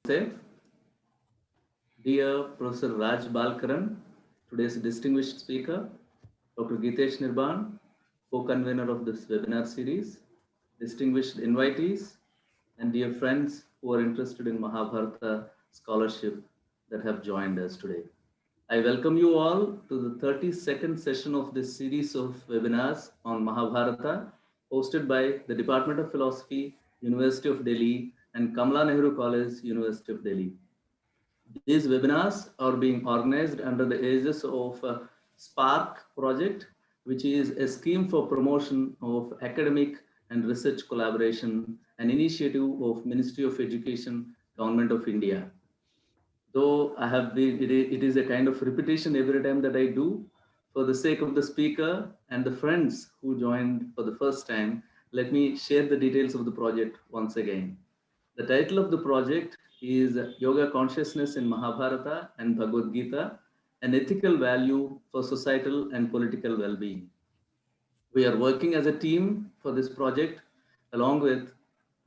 safe. Dear Professor Raj Balkaran, today's distinguished speaker, Dr. Gitesh Nirban, co-convener of this webinar series, distinguished invitees, and dear friends who are interested in Mahābhārata scholarship that have joined us today. I welcome you all to the 32nd session of this series of webinars on Mahābhārata, hosted by the Department of Philosophy, University of Delhi, and Kamala Nehru College, University of Delhi. These webinars are being organized under the aegis of SPARK project, which is a scheme for promotion of academic and research collaboration, an initiative of Ministry of Education, Government of India. Though I have been, it is a kind of repetition every time that I do. For the sake of the speaker and the friends who joined for the first time, let me share the details of the project once again. The title of the project is Yoga Consciousness in Mahābhārata and Bhagavad Gita, an ethical value for societal and political well-being. We are working as a team for this project along with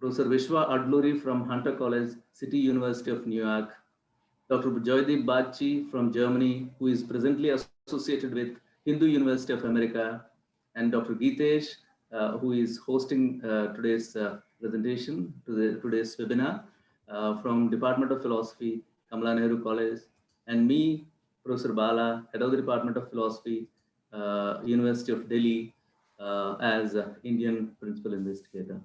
Professor Vishwa Adluri from Hunter College, City University of New York, Dr. Joydeep Bagchi from Germany, who is presently associated with Hindu University of America, and Dr. Gitesh, who is hosting today's presentation to today's webinar from Department of Philosophy, Kamala Nehru College, and me, Professor Bala, Head of the Department of Philosophy, University of Delhi, as Indian Principal Investigator.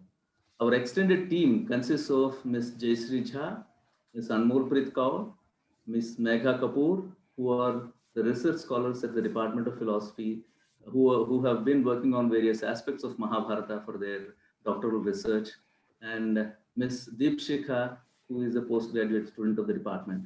Our extended team consists of Ms. Jayshree Jha, Ms. Anmolpreet Kaur, Ms. Megha Kapoor, who are the research scholars at the Department of Philosophy, who have been working on various aspects of Mahābhārata for their doctoral research, and Ms. Deepshikha, who is a postgraduate student of the department.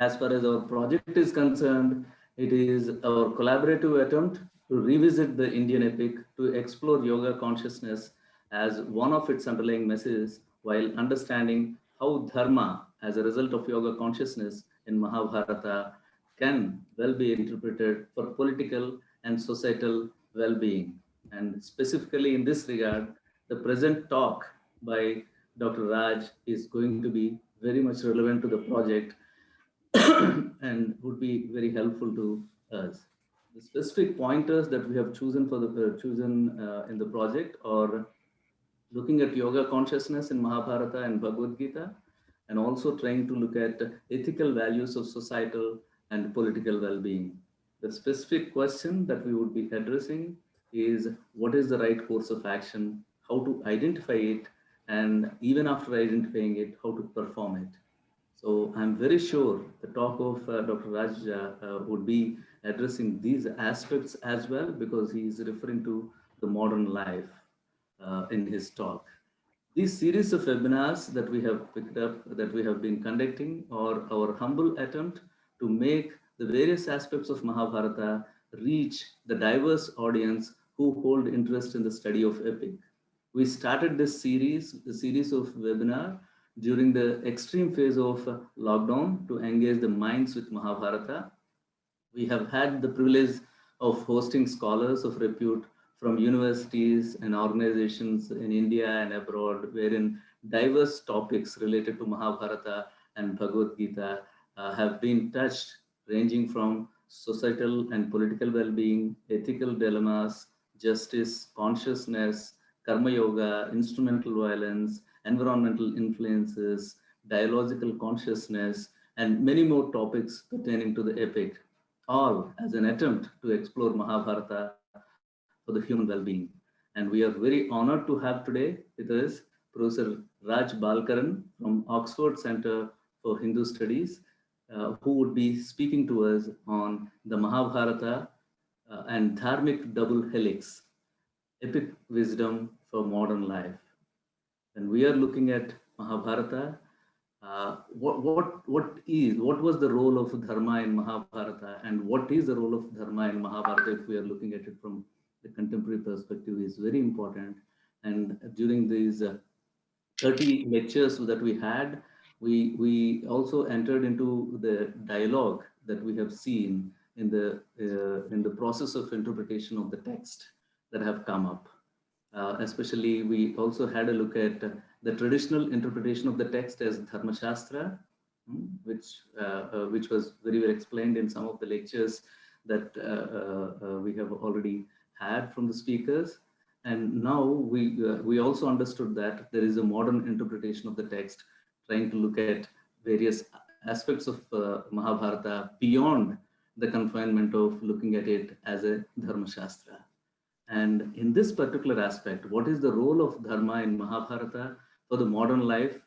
As far as our project is concerned, it is our collaborative attempt to revisit the Indian epic to explore yoga consciousness as one of its underlying messages, while understanding how Dharma, as a result of yoga consciousness in Mahābhārata, can well be interpreted for political and societal well-being. And specifically in this regard, the present talk by Dr. Raj is going to be very much relevant to the project and would be very helpful to us. The specific pointers that we have chosen for the in the project are looking at yoga consciousness in Mahābhārata and Bhagavad Gita, and also trying to look at ethical values of societal and political well-being. The specific question that we would be addressing is what is the right course of action, how to identify it, and even after identifying it, how to perform it. So I'm very sure the talk of Dr. Raj would be addressing these aspects as well, because he is referring to the modern life in his talk. These series of webinars that we have picked up, that we have been conducting, are our humble attempt to make the various aspects of Mahābhārata reach the diverse audience who hold interest in the study of epic. We started this series, the series of webinar, during the extreme phase of lockdown to engage the minds with Mahābhārata. We have had the privilege of hosting scholars of repute from universities and organizations in India and abroad, wherein diverse topics related to Mahābhārata and Bhagavad Gita have been touched, ranging from societal and political well-being, ethical dilemmas, justice, consciousness, karma yoga, instrumental violence, environmental influences, dialogical consciousness, and many more topics pertaining to the epic, all as an attempt to explore Mahābhārata for the human well-being. And we are very honored to have today with us Professor Raj Balkaran from Oxford Center for Hindu Studies, who would be speaking to us on the Mahābhārata and Dharmic double helix, epic wisdom for modern life. And we are looking at Mahābhārata. What was the role of Dharma in Mahābhārata, and what is the role of Dharma in Mahābhārata if we are looking at it from the contemporary perspective is very important. And during these 30 lectures that we had, we also entered into the dialogue that we have seen in the process of interpretation of the text that have come up. Especially, we also had a look at the traditional interpretation of the text as Dharma Shastra, which was very well explained in some of the lectures that we have already had from the speakers. And now we also understood that there is a modern interpretation of the text, trying to look at various aspects of Mahābhārata beyond the confinement of looking at it as a Dharma Shastra. And in this particular aspect, what is the role of Dharma in Mahābhārata for the modern life?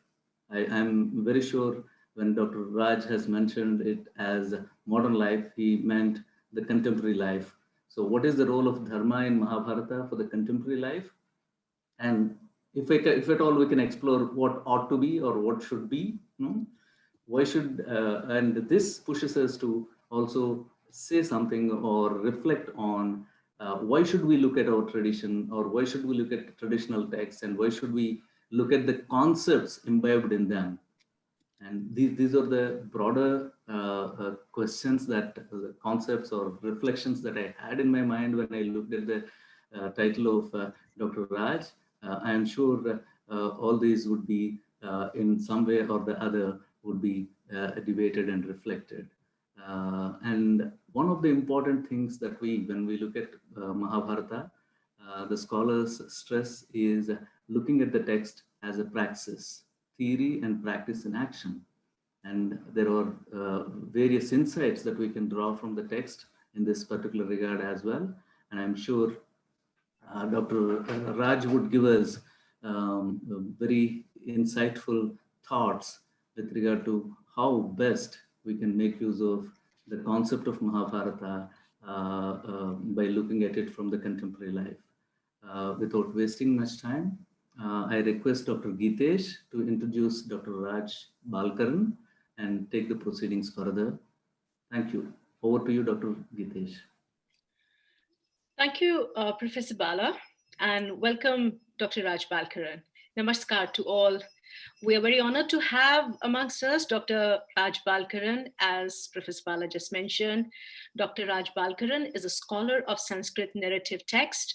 I'm very sure when Dr. Raj has mentioned it as modern life, he meant the contemporary life. So what is the role of Dharma in Mahābhārata for the contemporary life? And if at all we can explore what ought to be or what should be, why should, and this pushes us to also say something or reflect on why should we look at our tradition, or why should we look at traditional texts, and why should we look at the concepts imbibed in them? And these are the broader questions, that the concepts or reflections that I had in my mind when I looked at the title of Dr. Raj. I am sure all these would be in some way or the other would be debated and reflected. And one of the important things that when we look at Mahābhārata, the scholars stress is looking at the text as a praxis, theory and practice in action. And there are various insights that we can draw from the text in this particular regard as well. And I'm sure Dr. Raj would give us very insightful thoughts with regard to how best we can make use of the concept of Mahābhārata by looking at it from the contemporary life. Without wasting much time, I request Dr. Gitesh to introduce Dr. Raj Balkaran and take the proceedings further. Thank you. Over to you, Dr. Gitesh. Thank you, Professor Bala, and welcome, Dr. Raj Balkaran. Namaskar to all. We are very honored to have amongst us Dr. Raj Balkaran, as Professor Bala just mentioned. Dr. Raj Balkaran is a scholar of Sanskrit narrative text,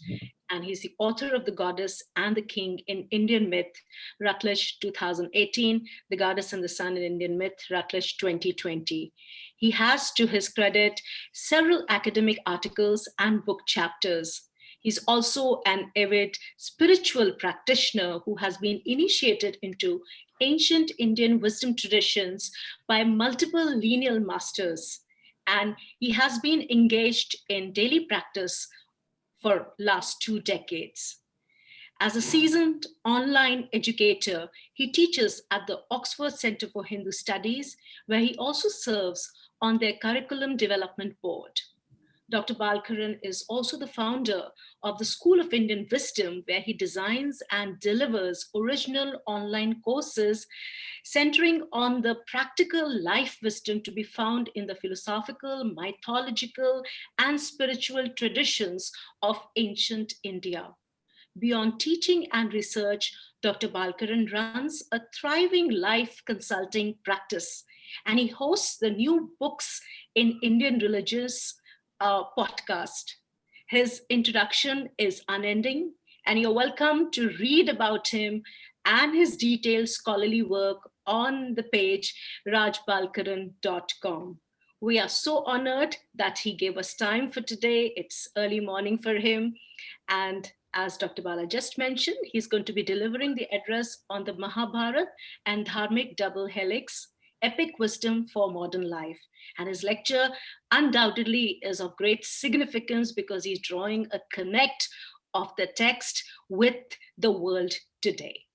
and he's the author of The Goddess and the King in Indian Myth, Routledge 2018, The Goddess and the Sun in Indian Myth, Routledge 2020. He has, to his credit, several academic articles and book chapters. He's also an avid spiritual practitioner who has been initiated into ancient Indian wisdom traditions by multiple lineal masters. And he has been engaged in daily practice for last 2 decades. As a seasoned online educator, he teaches at the Oxford Center for Hindu Studies, where he also serves on their curriculum development board. Dr. Balkaran is also the founder of the School of Indian Wisdom, where he designs and delivers original online courses centering on the practical life wisdom to be found in the philosophical, mythological, and spiritual traditions of ancient India. Beyond teaching and research, Dr. Balkaran runs a thriving life consulting practice, and he hosts the New Books in Indian Religious podcast. His introduction is unending, and you're welcome to read about him and his detailed scholarly work on the page rajbalkaran.com. We are so honored that he gave us time for today. It's early morning for him. And as Dr. Bala just mentioned, he's going to be delivering the address on the Mahābhārata and Dharmic double helix, epic wisdom for modern life. And his lecture undoubtedly is of great significance because he's drawing a connect of the text with the world today.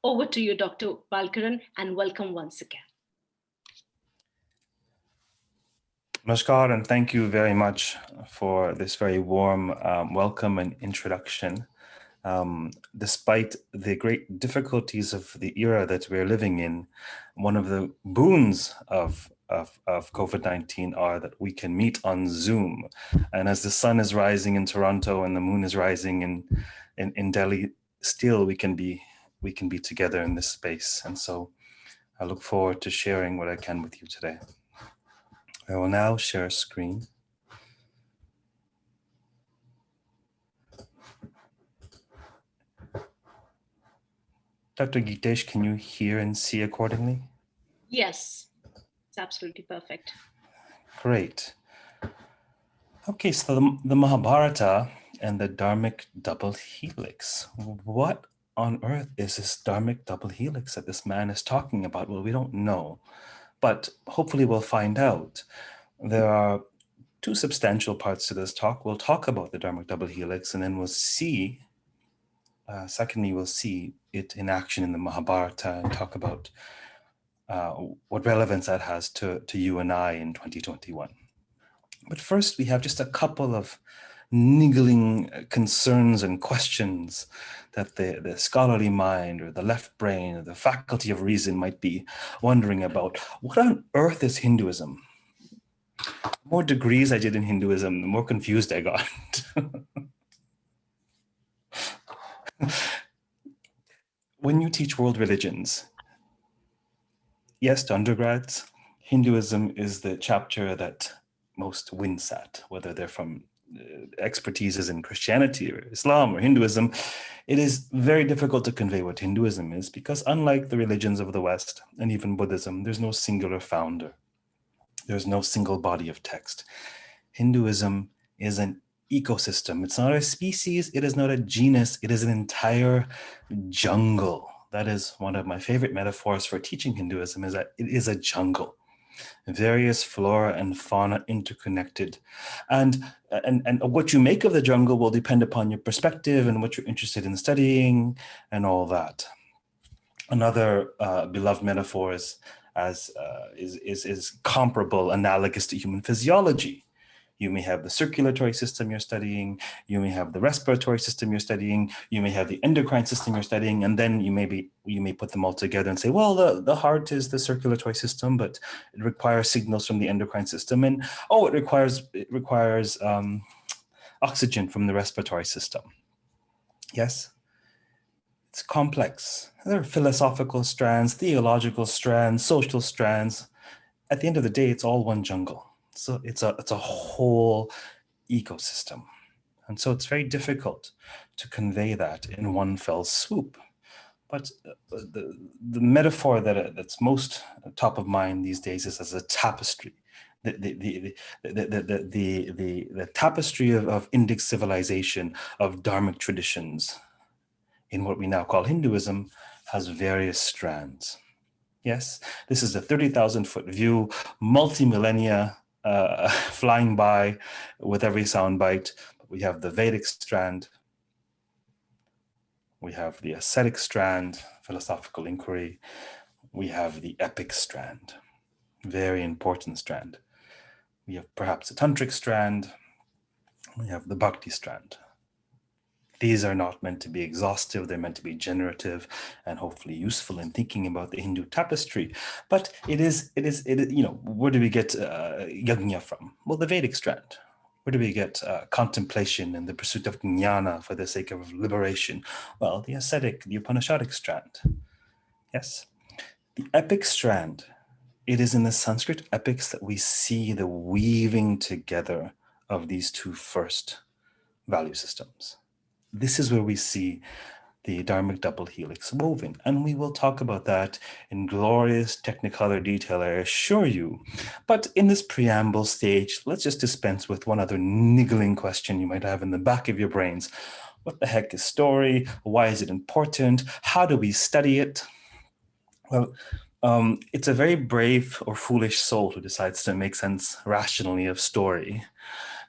Over to you, Dr. Balkaran, and welcome once again. Namaskar, and thank you very much for this very warm welcome and introduction. Despite the great difficulties of the era that we're living in, one of the boons of COVID-19 are that we can meet on Zoom. And as the sun is rising in Toronto and the moon is rising in Delhi, still we can be together in this space. And so I look forward to sharing what I can with you today. I will now share a screen. Dr. Gitesh, can you hear and see accordingly? Yes, it's absolutely perfect. Great. Okay, so the Mahābhārata and the Dharmic double helix. What on earth is this Dharmic double helix that this man is talking about? Well, we don't know, but hopefully we'll find out. There are two substantial parts to this talk. We'll talk about the Dharmic double helix, and then we'll see, secondly, we'll see it in action in the Mahābhārata and talk about what relevance that has to you and I in 2021. But first, we have just a couple of niggling concerns and questions that the scholarly mind or the left brain or the faculty of reason might be wondering about. What on earth is Hinduism? The more degrees I did in Hinduism, the more confused I got. When you teach world religions, yes, to undergrads, Hinduism is the chapter that most wince at, whether they're from expertises in Christianity or Islam or Hinduism. It is very difficult to convey what Hinduism is because unlike the religions of the West and even Buddhism, there's no singular founder. There's no single body of text. Hinduism is an ecosystem. It's not a species. It is not a genus. It is an entire jungle. That is one of my favorite metaphors for teaching Hinduism, is that it is a jungle. Various flora and fauna interconnected. And what you make of the jungle will depend upon your perspective and what you're interested in studying and all that. Another beloved metaphor is comparable, analogous to human physiology. You may have the circulatory system you're studying, you may have the respiratory system you're studying, you may have the endocrine system you're studying, and then you may put them all together and say, well, the heart is the circulatory system, but it requires signals from the endocrine system, and oh, it requires oxygen from the respiratory system. Yes? It's complex. There are philosophical strands, theological strands, social strands. At the end of the day, it's all one jungle. So it's a whole ecosystem. And so it's very difficult to convey that in one fell swoop. But the metaphor that's most top of mind these days is as a tapestry. The tapestry of Indic civilization, of Dharmic traditions, in what we now call Hinduism, has various strands. Yes, this is a 30,000-foot view, multi-millennia flying by with every soundbite. We have the Vedic strand. We have the ascetic strand, philosophical inquiry. We have the epic strand, very important strand. We have perhaps a tantric strand. We have the bhakti strand. These are not meant to be exhaustive. They're meant to be generative and hopefully useful in thinking about the Hindu tapestry. But it is, where do we get yajna from? Well, the Vedic strand. Where do we get contemplation and the pursuit of jnana for the sake of liberation? Well, the ascetic, the Upanishadic strand. Yes. The epic strand, it is in the Sanskrit epics that we see the weaving together of these two first value systems. This is where we see the Dharmic double helix woven, and we will talk about that in glorious technicolor detail, I assure you. But in this preamble stage, let's just dispense with one other niggling question you might have in the back of your brains. What the heck is story? Why is it important? How do we study it? Well, it's a very brave or foolish soul who decides to make sense rationally of story,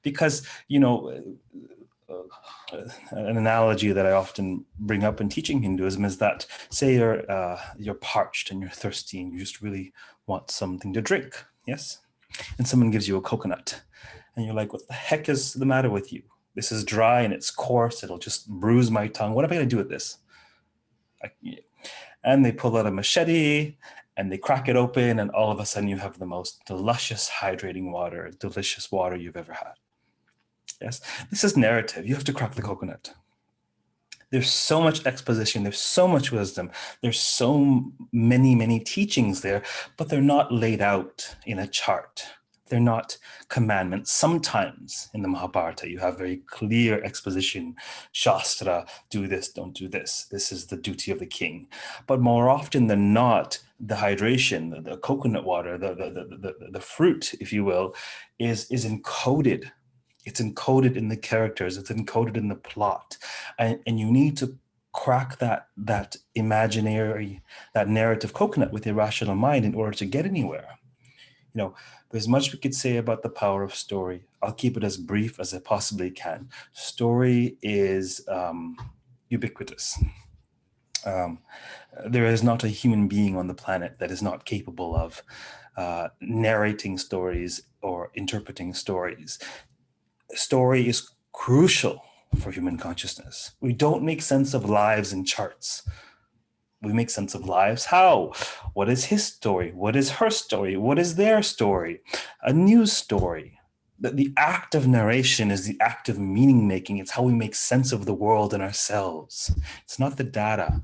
because, an analogy that I often bring up in teaching Hinduism is that, say you're parched and you're thirsty and you just really want something to drink, yes? And someone gives you a coconut and you're like, what the heck is the matter with you? This is dry and it's coarse, it'll just bruise my tongue. What am I gonna do with this? And they pull out a machete and they crack it open, and all of a sudden you have the most delicious hydrating water, delicious water you've ever had. Yes, this is narrative. You have to crack the coconut. There's so much exposition. There's so much wisdom. There's so many teachings there, but they're not laid out in a chart. They're not commandments. Sometimes in the Mahābhārata, you have very clear exposition, Shastra, do this, don't do this. This is the duty of the king. But more often than not, the hydration, the coconut water, the fruit, if you will, is encoded. It's encoded in the characters. It's encoded in the plot. And you need to crack that imaginary, that narrative coconut with your rational mind in order to get anywhere. You know, there's much we could say about the power of story. I'll keep it as brief as I possibly can. Story is ubiquitous. There is not a human being on the planet that is not capable of narrating stories or interpreting stories. Story is crucial for human consciousness. We don't make sense of lives in charts. We make sense of lives. How? What is his story? What is her story? What is their story? A news story. The act of narration is the act of meaning making. It's how we make sense of the world and ourselves. It's not the data.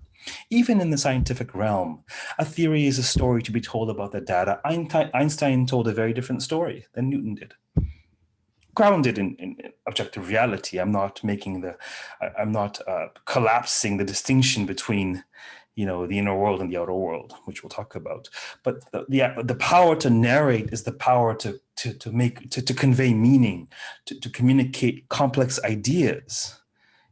Even in the scientific realm, a theory is a story to be told about the data. Einstein told a very different story than Newton did. Grounded in objective reality. I'm not collapsing the distinction between, you know, the inner world and the outer world, which we'll talk about. But the power to narrate is the power to convey meaning, to communicate complex ideas.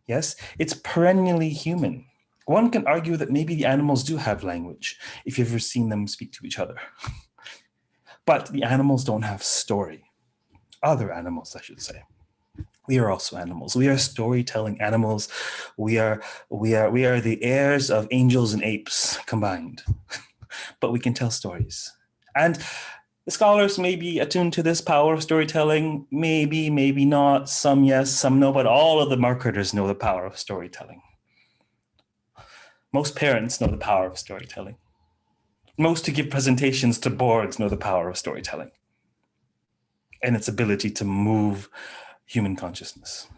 Yes, it's perennially human. One can argue that maybe the animals do have language, if you've ever seen them speak to each other. But the animals don't have story. Other animals, I should say. We are also animals. We are storytelling animals. We are the heirs of angels and apes combined. But we can tell stories. And the scholars may be attuned to this power of storytelling. Maybe, maybe not. Some yes, some no. But all of the marketers know the power of storytelling. Most parents know the power of storytelling. Most who give presentations to boards know the power of storytelling and its ability to move human consciousness.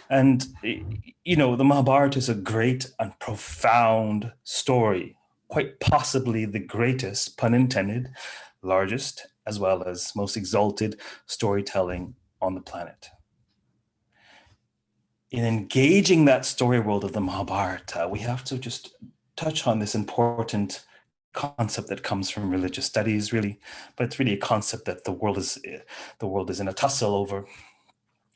And, you know, the Mahābhārata is a great and profound story, quite possibly the greatest, pun intended, largest, as well as most exalted storytelling on the planet. In engaging that story world of the Mahābhārata, we have to just touch on this important concept that comes from religious studies, really, but it's really a concept that the world is in a tussle over,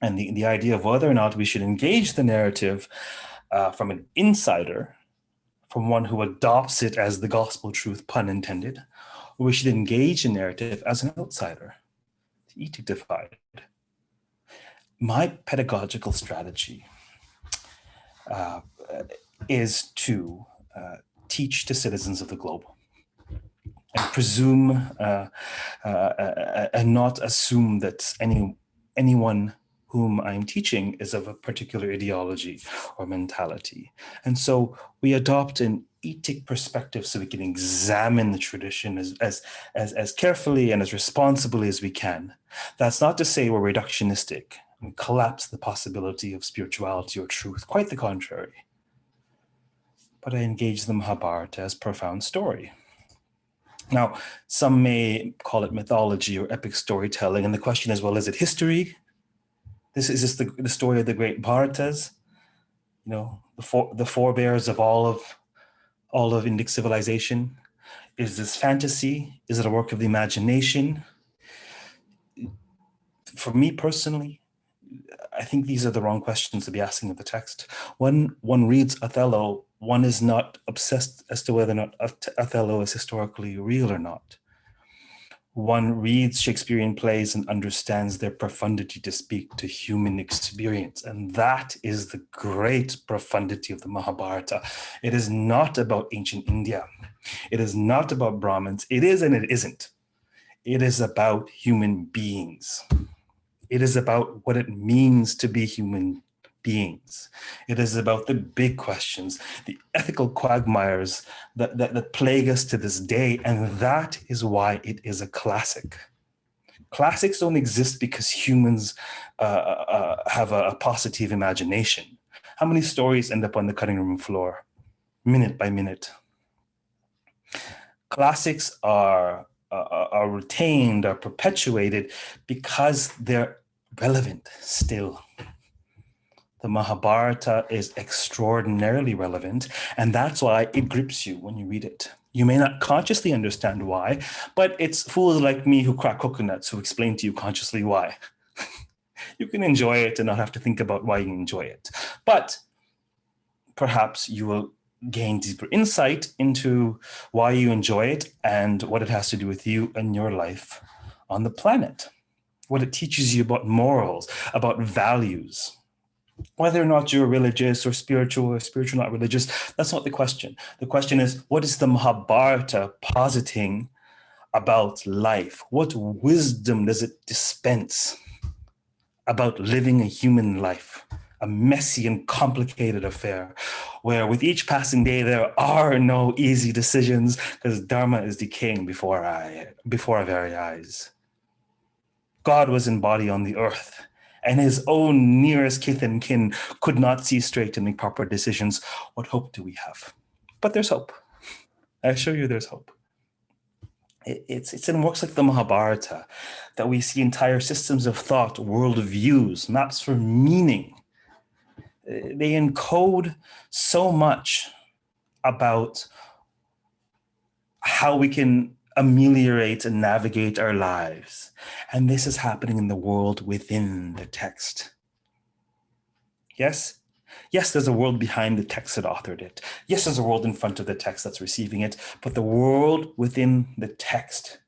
and the idea of whether or not we should engage the narrative from an insider, from one who adopts it as the gospel truth, pun intended, or we should engage the narrative as an outsider. The Etic Divide. My pedagogical strategy is to teach to citizens of the globe, and presume and not assume that anyone whom I'm teaching is of a particular ideology or mentality. And so we adopt an etic perspective so we can examine the tradition as carefully and as responsibly as we can. That's not to say we're reductionistic and collapse the possibility of spirituality or truth, quite the contrary. But I engage the Mahābhārata as profound story. Now, some may call it mythology or epic storytelling, and the question is, well, is it history? Is this the story of the great Bharatas? You know, the forebears of all of Indic civilization? Is this fantasy? Is it a work of the imagination? For me personally, I think these are the wrong questions to be asking of the text. When one reads Othello, one is not obsessed as to whether or not Othello is historically real or not. One reads Shakespearean plays and understands their profundity to speak to human experience. And that is the great profundity of the Mahābhārata. It is not about ancient India. It is not about Brahmins. It is and it isn't. It is about human beings. It is about what it means to be human beings. It is about the big questions, the ethical quagmires that plague us to this day. And that is why it is a classic. Classics don't exist because humans have a positive imagination. How many stories end up on the cutting room floor, minute by minute? Classics are are retained, are perpetuated because they're relevant still. The Mahābhārata is extraordinarily relevant, and that's why it grips you when you read it. You may not consciously understand why, but it's fools like me who crack coconuts who explain to you consciously why. You can enjoy it and not have to think about why you enjoy it. But perhaps you will gain deeper insight into why you enjoy it and what it has to do with you and your life on the planet, what it teaches you about morals, about values. Whether or not you're religious or spiritual not religious, that's not the question. The question is, what is the Mahābhārata positing about life? What wisdom does it dispense about living a human life? A messy and complicated affair where with each passing day, there are no easy decisions because Dharma is decaying before our very eyes. God was embodied on the earth and his own nearest kith and kin could not see straight and make proper decisions. What hope do we have? But there's hope. I assure you there's hope. It's in works like the Mahābhārata that we see entire systems of thought, worldviews, maps for meaning. They encode so much about how we can ameliorate and navigate our lives. And this is happening in the world within the text. Yes, there's a world behind the text that authored it. Yes, there's a world in front of the text that's receiving it, but the world within the text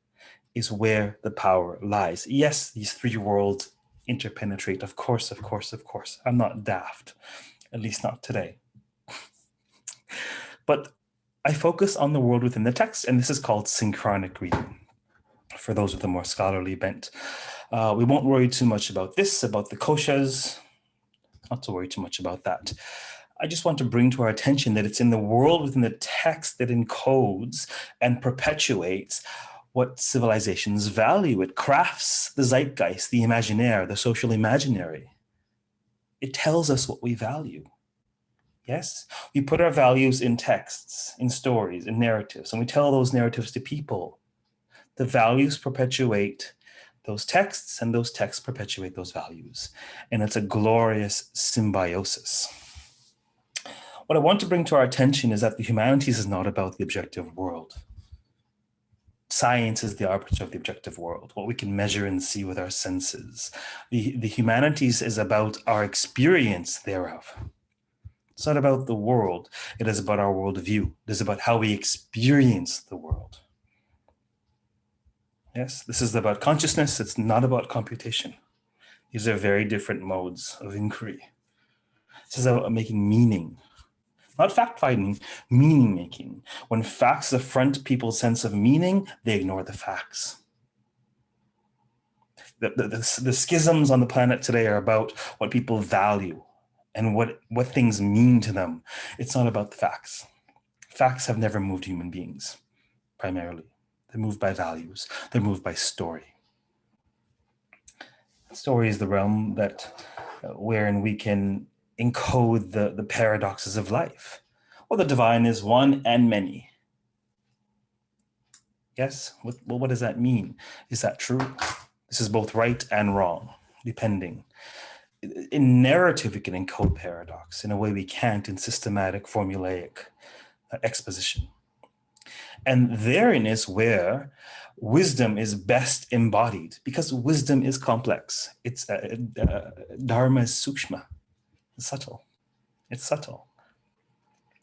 is where the power lies. Yes, these three worlds interpenetrate, of course. I'm not daft, at least not today. But I focus on the world within the text, and this is called synchronic reading for those with a more scholarly bent. We won't worry too much about this, about the koshas, not to worry too much about that. I just want to bring to our attention that it's in the world within the text that encodes and perpetuates what civilizations value. It crafts the zeitgeist, the imaginaire, the social imaginary. It tells us what we value. Yes, we put our values in texts, in stories, in narratives, and we tell those narratives to people. The values perpetuate those texts, and those texts perpetuate those values. And it's a glorious symbiosis. What I want to bring to our attention is that the humanities is not about the objective world. Science is the arbiter of the objective world, what we can measure and see with our senses. The humanities is about our experience thereof. It's not about the world. It is about our worldview. It is about how we experience the world. Yes, this is about consciousness. It's not about computation. These are very different modes of inquiry. This is about making meaning. Not fact-finding, meaning-making. When facts affront people's sense of meaning, they ignore the facts. The schisms on the planet today are about what people value and what things mean to them. It's not about the facts. Facts have never moved human beings, primarily. They're moved by values. They're moved by story. Story is the realm wherein we can encode the paradoxes of life. Well, the divine is one and many. Yes? What does that mean? Is that true? This is both right and wrong, depending. In narrative, we can encode paradox in a way we can't in systematic, formulaic exposition. And therein is where wisdom is best embodied, because wisdom is complex. It's Dharma is sukshma. It's subtle. It's subtle.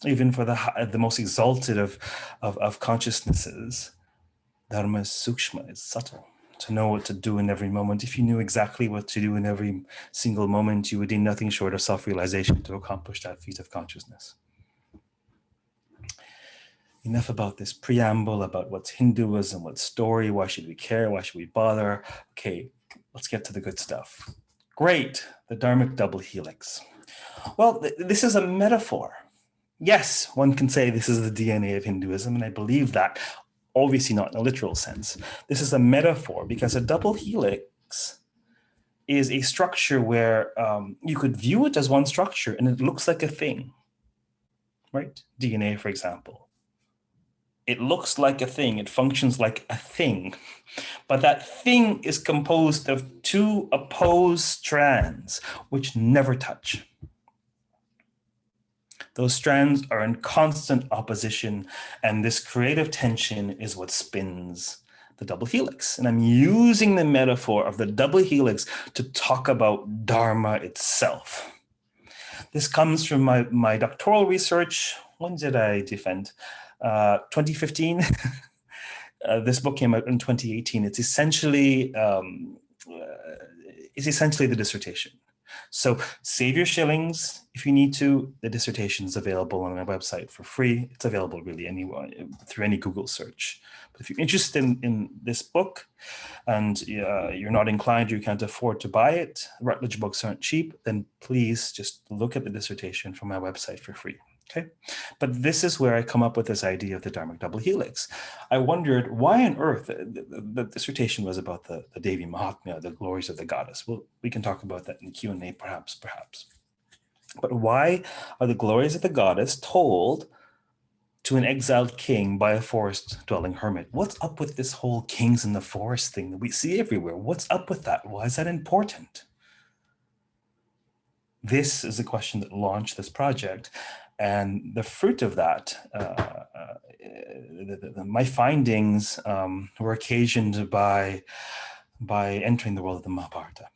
Even for the most exalted of consciousnesses, Dharma is sukshma. It's subtle. To know what to do in every moment. If you knew exactly what to do in every single moment, you would need nothing short of self-realization to accomplish that feat of consciousness. Enough about this preamble about what's Hinduism, what's story, why should we care, why should we bother? Okay, let's get to the good stuff. Great, the Dharmic double helix. Well, this is a metaphor. Yes, one can say this is the DNA of Hinduism, and I believe that, obviously not in a literal sense. This is a metaphor because a double helix is a structure where you could view it as one structure and it looks like a thing, right? DNA, for example. It looks like a thing, it functions like a thing, but that thing is composed of two opposed strands which never touch. Those strands are in constant opposition, and this creative tension is what spins the double helix. And I'm using the metaphor of the double helix to talk about Dharma itself. This comes from my doctoral research. When did I defend? 2015. This book came out in 2018. It's essentially the dissertation. So save your shillings if you need to. The dissertation is available on my website for free. It's available really anywhere through any Google search. But if you're interested in this book and you're not inclined, you can't afford to buy it, Routledge books aren't cheap, then please just look at the dissertation from my website for free. Okay, but this is where I come up with this idea of the Dharmic double helix. I wondered why on earth the dissertation was about the Devi Mahatmya, the glories of the goddess. Well, we can talk about that in Q&A, perhaps. But why are the glories of the goddess told to an exiled king by a forest-dwelling hermit? What's up with this whole kings in the forest thing that we see everywhere? What's up with that? Why is that important? This is a question that launched this project. And the fruit of that, my findings were occasioned by entering the world of the Mahābhārata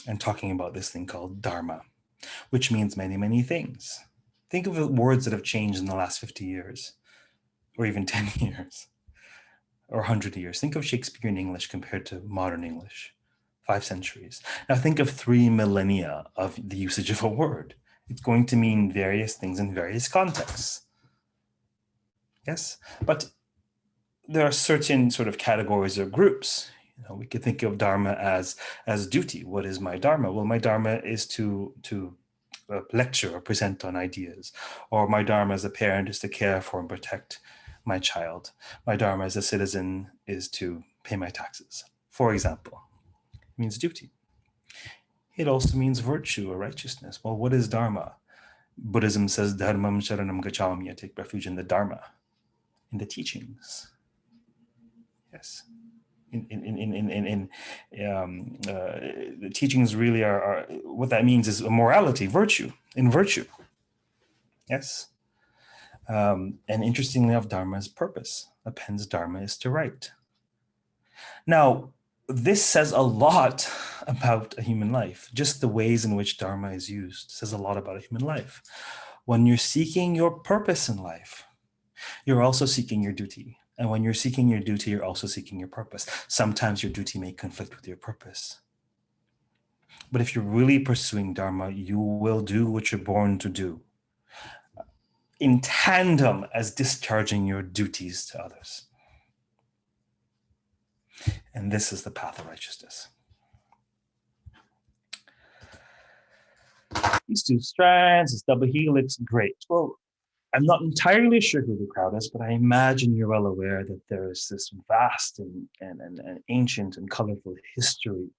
and talking about this thing called Dharma, which means many, many things. Think of the words that have changed in the last 50 years, or even 10 years, or 100 years. Think of Shakespearean English compared to modern English, 5 centuries. Now think of 3 millennia of the usage of a word. It's going to mean various things in various contexts. Yes, but there are certain sort of categories or groups. We could think of Dharma as duty. What is my Dharma? Well, my Dharma is to lecture or present on ideas, or my Dharma as a parent is to care for and protect my child. My Dharma as a citizen is to pay my taxes, for example. It means duty. It also means virtue or righteousness. Well, what is Dharma? Buddhism says Dharmam Sharanam Gacchami. I take refuge in the Dharma, in the teachings. Yes. The teachings really are what that means is a morality, virtue, in virtue. Yes. And interestingly enough, Dharma is purpose. Appends Dharma is to right. Now, this says a lot about a human life. Just the ways in which Dharma is used says a lot about a human life. When you're seeking your purpose in life, you're also seeking your duty. And when you're seeking your duty, you're also seeking your purpose. Sometimes your duty may conflict with your purpose. But if you're really pursuing Dharma, you will do what you're born to do, in tandem as discharging your duties to others. And this is the path of righteousness. These 2 strands, this double helix, great. Well, I'm not entirely sure who the crowd is, but I imagine you're well aware that there is this vast and ancient and colorful history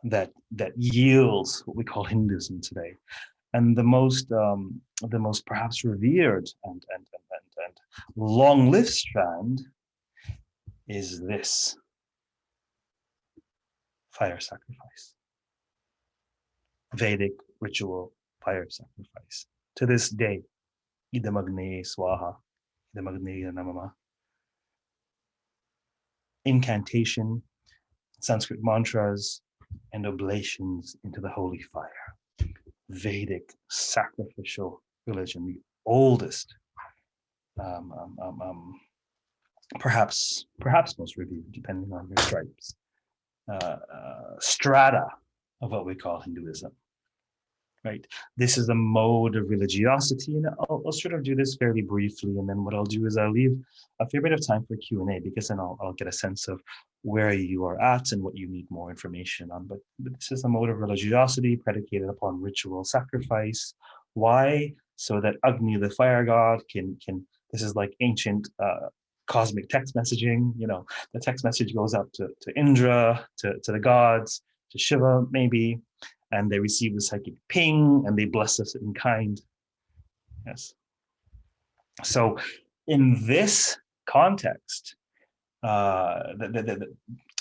that yields what we call Hinduism today. And the most perhaps revered and long-lived strand is this: fire sacrifice. Vedic ritual fire sacrifice. To this day, Idam Agni Swaha, Idam Agni Namama. Incantation, Sanskrit mantras, and oblations into the holy fire. Vedic sacrificial religion, the oldest, perhaps most revered, depending on your stripes, strata of what we call Hinduism. Right. This is a mode of religiosity, and I'll sort of do this fairly briefly, and then what I'll do is I'll leave a fair bit of time for Q&A, because then I'll get a sense of where you are at and what you need more information on. But this is a mode of religiosity predicated upon ritual sacrifice. Why? So that Agni, the fire god, can this is like ancient cosmic text messaging. The text message goes up to Indra, to the gods, to Shiva maybe, and they receive the psychic ping and they bless us in kind. Yes. So in this context,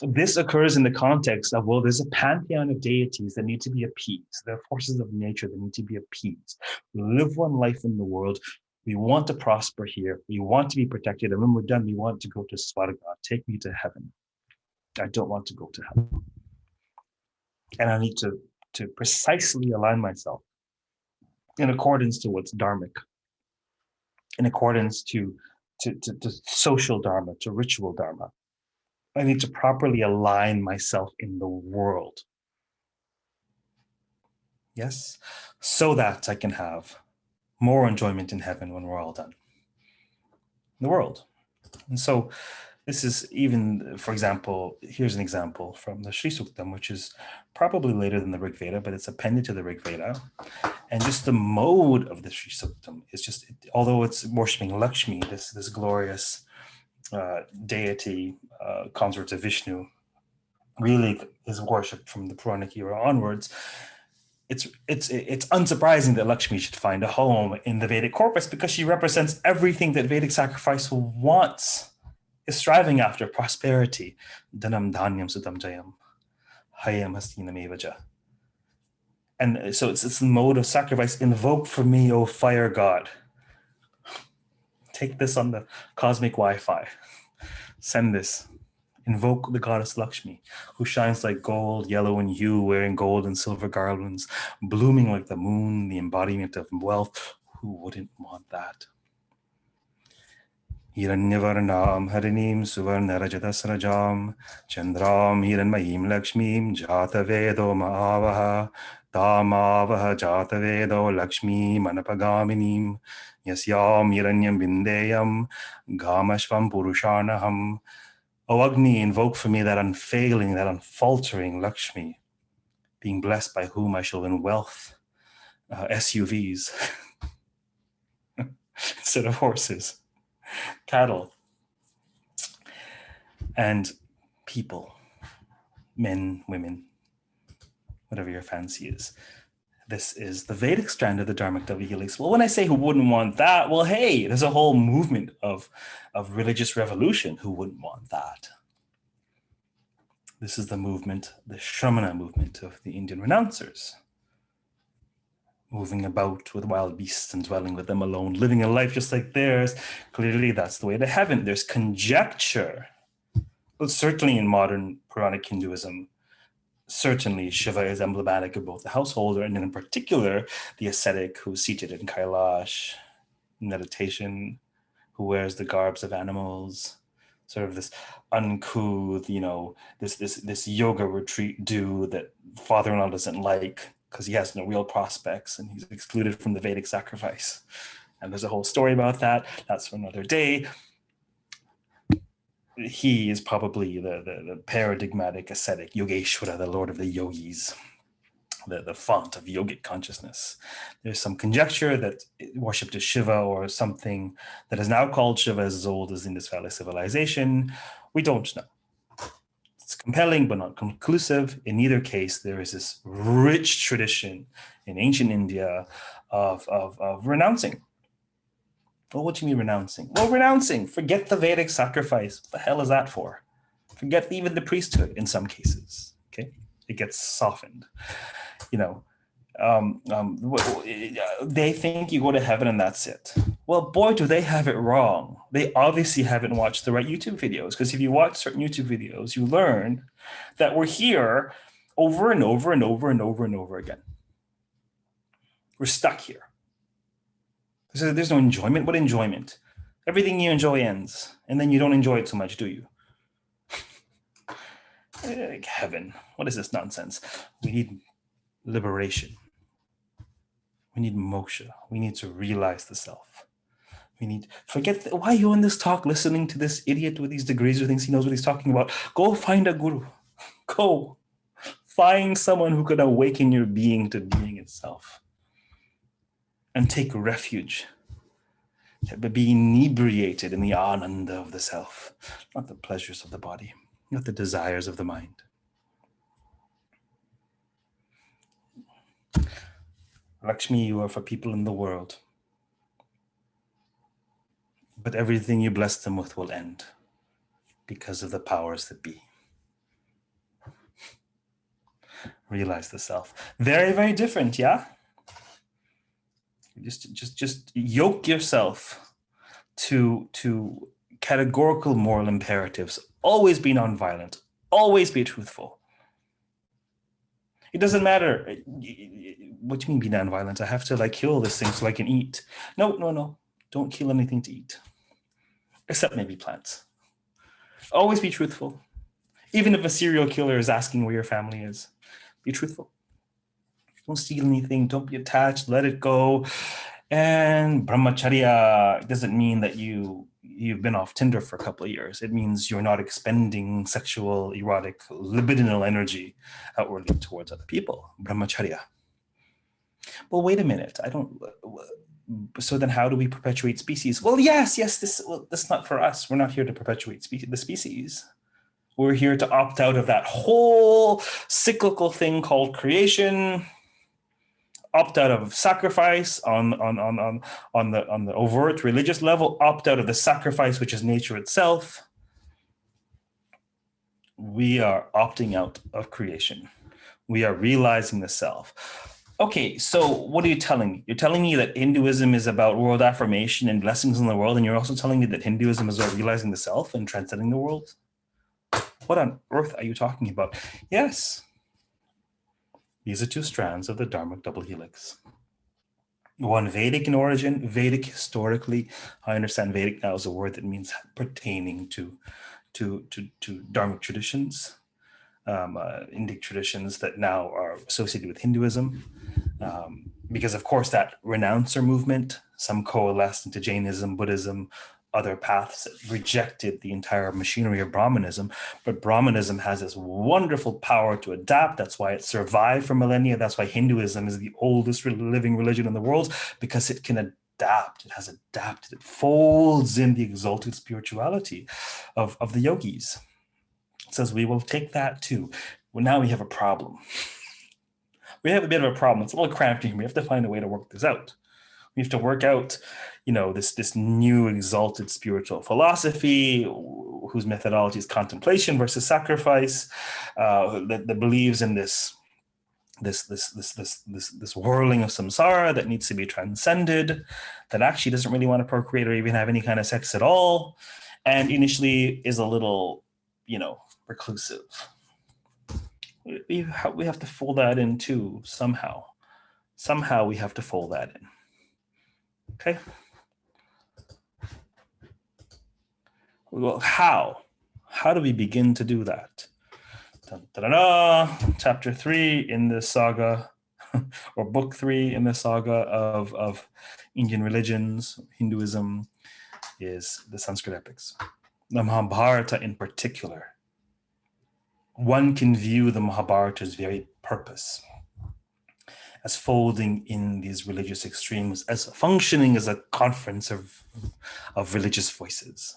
this occurs in the context of, well, there's a pantheon of deities that need to be appeased. There are forces of nature that need to be appeased. We live one life in the world. We want to prosper here. We want to be protected. And when we're done, we want to go to Svarga. Take me to heaven. I don't want to go to hell. And I need to precisely align myself in accordance to what's dharmic, in accordance to social dharma, to ritual dharma. I need to properly align myself in the world. Yes, so that I can have more enjoyment in heaven when we're all done. In the world. And so this is even, for example, here's an example from the Sri Suktam, which is probably later than the Rig Veda, but it's appended to the Rig Veda. And just the mode of the Sri Suktam is just, although it's worshiping Lakshmi, this glorious deity, consort of Vishnu, really is worshipped from the Puranic era onwards. It's unsurprising that Lakshmi should find a home in the Vedic corpus because she represents everything that Vedic sacrifice wants, is striving after: prosperity, dhanam dhanyam sudam jayam, hayam hastinam evaja. And so it's the mode of sacrifice. Invoke for me, O fire god. Take this on the cosmic Wi-Fi. Send this. Invoke the goddess Lakshmi, who shines like gold, yellow in hue, wearing gold and silver garlands, blooming like the moon, the embodiment of wealth. Who wouldn't want that? Hiranyavarnam harinim suvarnarajadasrajam chandram hiranmayim lakshmim jatavedo maavaha tamavaha jatavedo lakshmi manapagaminim yasyam hiranyam vindeyam gamashvam purushanaham. O Agni, invoke for me that unfailing, that unfaltering Lakshmi, being blessed by whom I shall win wealth, SUVs, instead of horses, cattle, and people, men, women, whatever your fancy is. This is the Vedic strand of the Dharmic Helix. Well, when I say who wouldn't want that, well, hey, there's a whole movement of religious revolution. Who wouldn't want that? This is the movement, the Shramana movement of the Indian Renouncers. Moving about with wild beasts and dwelling with them alone, living a life just like theirs. Clearly, that's the way to heaven. There's conjecture. But certainly in modern Puranic Hinduism, certainly Shiva is emblematic of both the householder and in particular, the ascetic who's seated in Kailash, meditation, who wears the garbs of animals, sort of this uncouth, this yoga retreat do that father-in-law doesn't like because he has no real prospects and he's excluded from the Vedic sacrifice. And there's a whole story about that. That's for another day. He is probably the paradigmatic ascetic, Yogeshwara, the lord of the yogis, the font of yogic consciousness. There's some conjecture that worship to Shiva or something that is now called Shiva is as old as Indus Valley civilization. We don't know. It's compelling, but not conclusive. In either case, there is this rich tradition in ancient India of renouncing. Well, what do you mean renouncing? Well, renouncing, forget the Vedic sacrifice. What the hell is that for? Forget even the priesthood in some cases, okay? It gets softened. They think you go to heaven and that's it. Well, boy, do they have it wrong. They obviously haven't watched the right YouTube videos, because if you watch certain YouTube videos, you learn that we're here over and over and over and over and over again. We're stuck here. There's no enjoyment. What enjoyment? Everything you enjoy ends, and then you don't enjoy it so much, do you? Like heaven. What is this nonsense? We need liberation. We need moksha. We need to realize the self. We need, why are you in this talk listening to this idiot with these degrees who thinks he knows what he's talking about? Go find a guru. Go find someone who can awaken your being to being itself. And take refuge. But be inebriated in the ananda of the self, not the pleasures of the body, not the desires of the mind. Lakshmi, you are for people in the world. but everything you bless them with will end because of the powers that be. Realize the self. Very, very different, yeah? Just yoke yourself to categorical moral imperatives. Always be nonviolent. Always be truthful. It doesn't matter. What do you mean be nonviolent? I have to like kill this thing so I can eat. No. Don't kill anything to eat. Except maybe plants. Always be truthful. Even if a serial killer is asking where your family is, be truthful. Don't steal anything. Don't be attached. Let it go. And brahmacharya doesn't mean that you've been off Tinder for a couple of years. It means you're not expending sexual, erotic, libidinal energy outwardly towards other people. Brahmacharya. Well, wait a minute. So then how do we perpetuate species? Well, yes, this is not for us. We're not here to perpetuate the species. We're here to opt out of that whole cyclical thing called creation, opt out of sacrifice on the overt religious level, opt out of the sacrifice, which is nature itself. We are opting out of creation. We are realizing the self. Okay, so what are you telling me? You're telling me that Hinduism is about world affirmation and blessings in the world, and you're also telling me that Hinduism is about realizing the self and transcending the world? What on earth are you talking about? Yes. These are two strands of the Dharmic double helix. One Vedic in origin, Vedic historically. I understand Vedic now is a word that means pertaining to Dharmic traditions, Indic traditions that now are associated with Hinduism. Because of course that renouncer movement, some coalesced into Jainism, Buddhism, other paths that rejected the entire machinery of Brahmanism, but Brahmanism has this wonderful power to adapt. That's why it survived for millennia. That's why Hinduism is the oldest living religion in the world, because it can adapt. It has adapted. It folds in the exalted spirituality of the yogis. It says we will take that too. Well, now we have a problem. We have a bit of a problem. It's a little cramped here. We have to find a way to work this out. We have to work out, this new exalted spiritual philosophy whose methodology is contemplation versus sacrifice, that believes in this whirling of samsara that needs to be transcended, that actually doesn't really want to procreate or even have any kind of sex at all, and initially is a little, reclusive. We have to fold that in too somehow. Somehow we have to fold that in. Okay. Well, how? How do we begin to do that? Dun, da, da, da. Chapter 3 in the saga, or book 3 in the saga of Indian religions, Hinduism, is the Sanskrit epics. The Mahābhārata in particular. One can view the Mahābhārata's very purpose as folding in these religious extremes, as functioning as a conference of religious voices,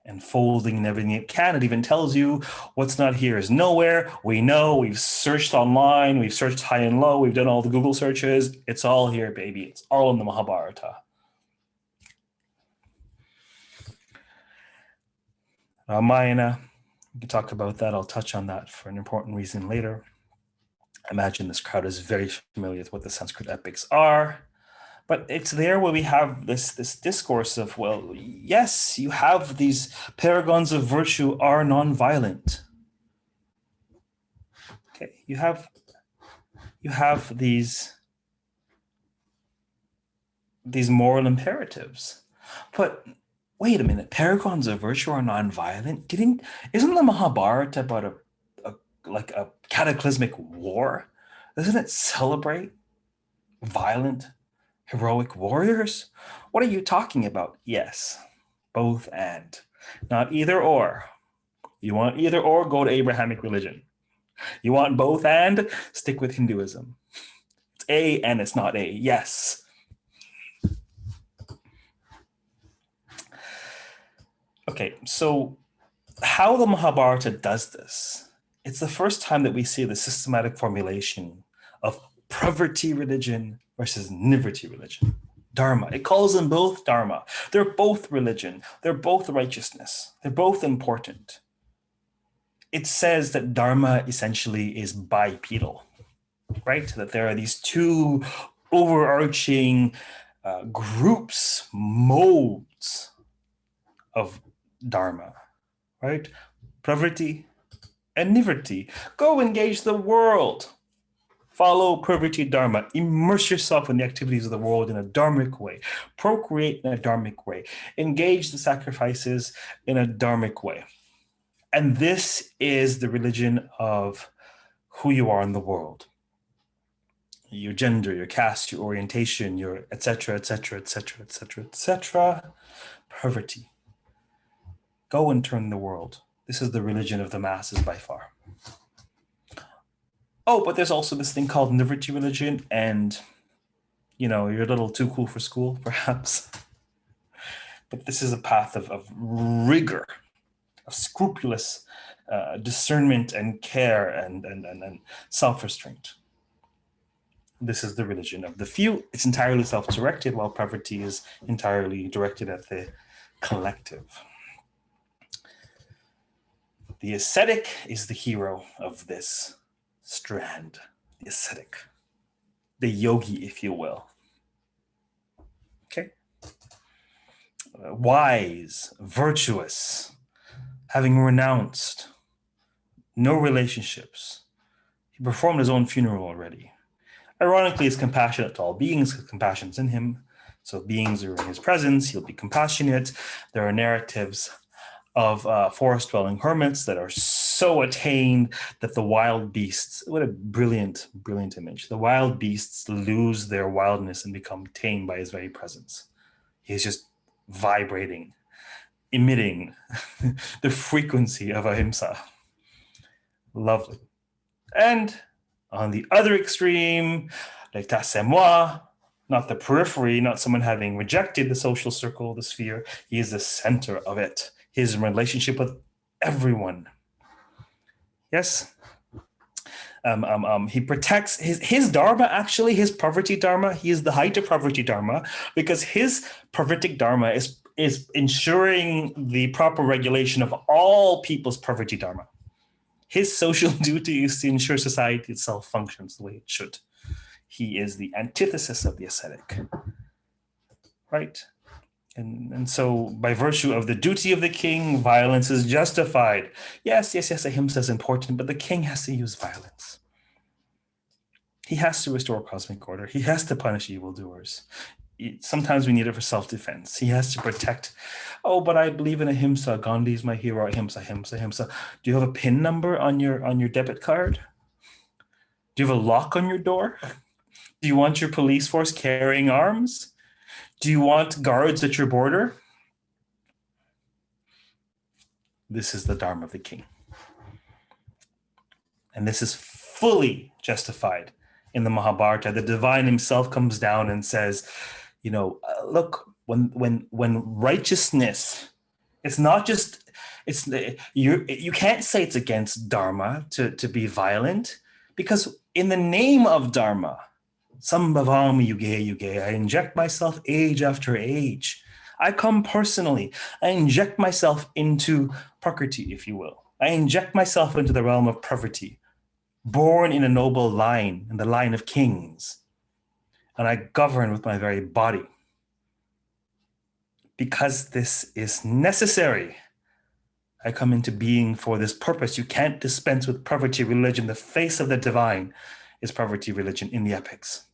and folding in everything it can. It even tells you what's not here is nowhere. We know, we've searched online, we've searched high and low, we've done all the Google searches. It's all here, baby. It's all in the Mahābhārata. Ramayana, we can talk about that. I'll touch on that for an important reason later. I imagine this crowd is very familiar with what the Sanskrit epics are, but it's there where we have this discourse of, well, yes, you have these paragons of virtue are nonviolent. Okay, you have these moral imperatives, but wait a minute, paragons of virtue are nonviolent? Isn't the Mahābhārata about a cataclysmic war? Doesn't it celebrate violent, heroic warriors? What are you talking about? Yes, both and, not either or. You want either or, go to Abrahamic religion. You want both and, stick with Hinduism. It's A and it's not A. Yes. Okay, so how the Mahābhārata does this, it's the first time that we see the systematic formulation of pravrti religion versus nivrti religion, Dharma. It calls them both Dharma. They're both religion. They're both righteousness. They're both important. It says that Dharma essentially is bipedal, right? That there are these two overarching groups, modes of Dharma, right? Pravriti and Nivritti. Go engage the world. Follow Pravriti Dharma. Immerse yourself in the activities of the world in a dharmic way. Procreate in a dharmic way. Engage the sacrifices in a dharmic way. And this is the religion of who you are in the world. Your gender, your caste, your orientation, your etc., etc., etc., etc., etc. Pravriti. Go and turn the world. This is the religion of the masses by far. Oh, but there's also this thing called Nivritti religion, and you're a little too cool for school, perhaps. But this is a path of rigor, of scrupulous discernment and care and self-restraint. This is the religion of the few. It's entirely self-directed, while Pravriti is entirely directed at the collective. The ascetic is the hero of this strand, the ascetic, the yogi, if you will. Okay? Wise, virtuous, having renounced, no relationships. He performed his own funeral already. Ironically, he's compassionate to all beings, because compassion is in him. So if beings are in his presence, he'll be compassionate. There are narratives of forest-dwelling hermits that are so attained that the wild beasts, what a brilliant, brilliant image. The wild beasts lose their wildness and become tamed by his very presence. He's just vibrating, emitting the frequency of ahimsa. Lovely. And on the other extreme, l'état c'est moi, not the periphery, not someone having rejected the social circle, the sphere. He is the center of it. His relationship with everyone. Yes. He protects his dharma, actually, his Pravriti dharma. He is the height of Pravriti dharma, because his Pravritic dharma is ensuring the proper regulation of all people's Pravriti dharma. His social duty is to ensure society itself functions the way it should. He is the antithesis of the ascetic, right? And so by virtue of the duty of the king, violence is justified. Yes, ahimsa is important, but the king has to use violence. He has to restore cosmic order. He has to punish evildoers. Sometimes we need it for self-defense. He has to protect. Oh, but I believe in ahimsa. Gandhi is my hero. Ahimsa, ahimsa, ahimsa. Do you have a PIN number on your debit card? Do you have a lock on your door? Do you want your police force carrying arms? Do you want guards at your border? This is the Dharma of the king. And this is fully justified in the Mahābhārata. The divine himself comes down and says, look, when righteousness, it's not just, you can't say it's against Dharma to be violent, because in the name of Dharma, Sambhavami yuge yuge, I inject myself age after age. I come personally. I inject myself into Prakriti, if you will. I inject myself into the realm of Pravriti, born in a noble line, in the line of kings. And I govern with my very body. Because this is necessary. I come into being for this purpose. You can't dispense with Pravriti religion. The face of the divine is Pravriti religion in the epics.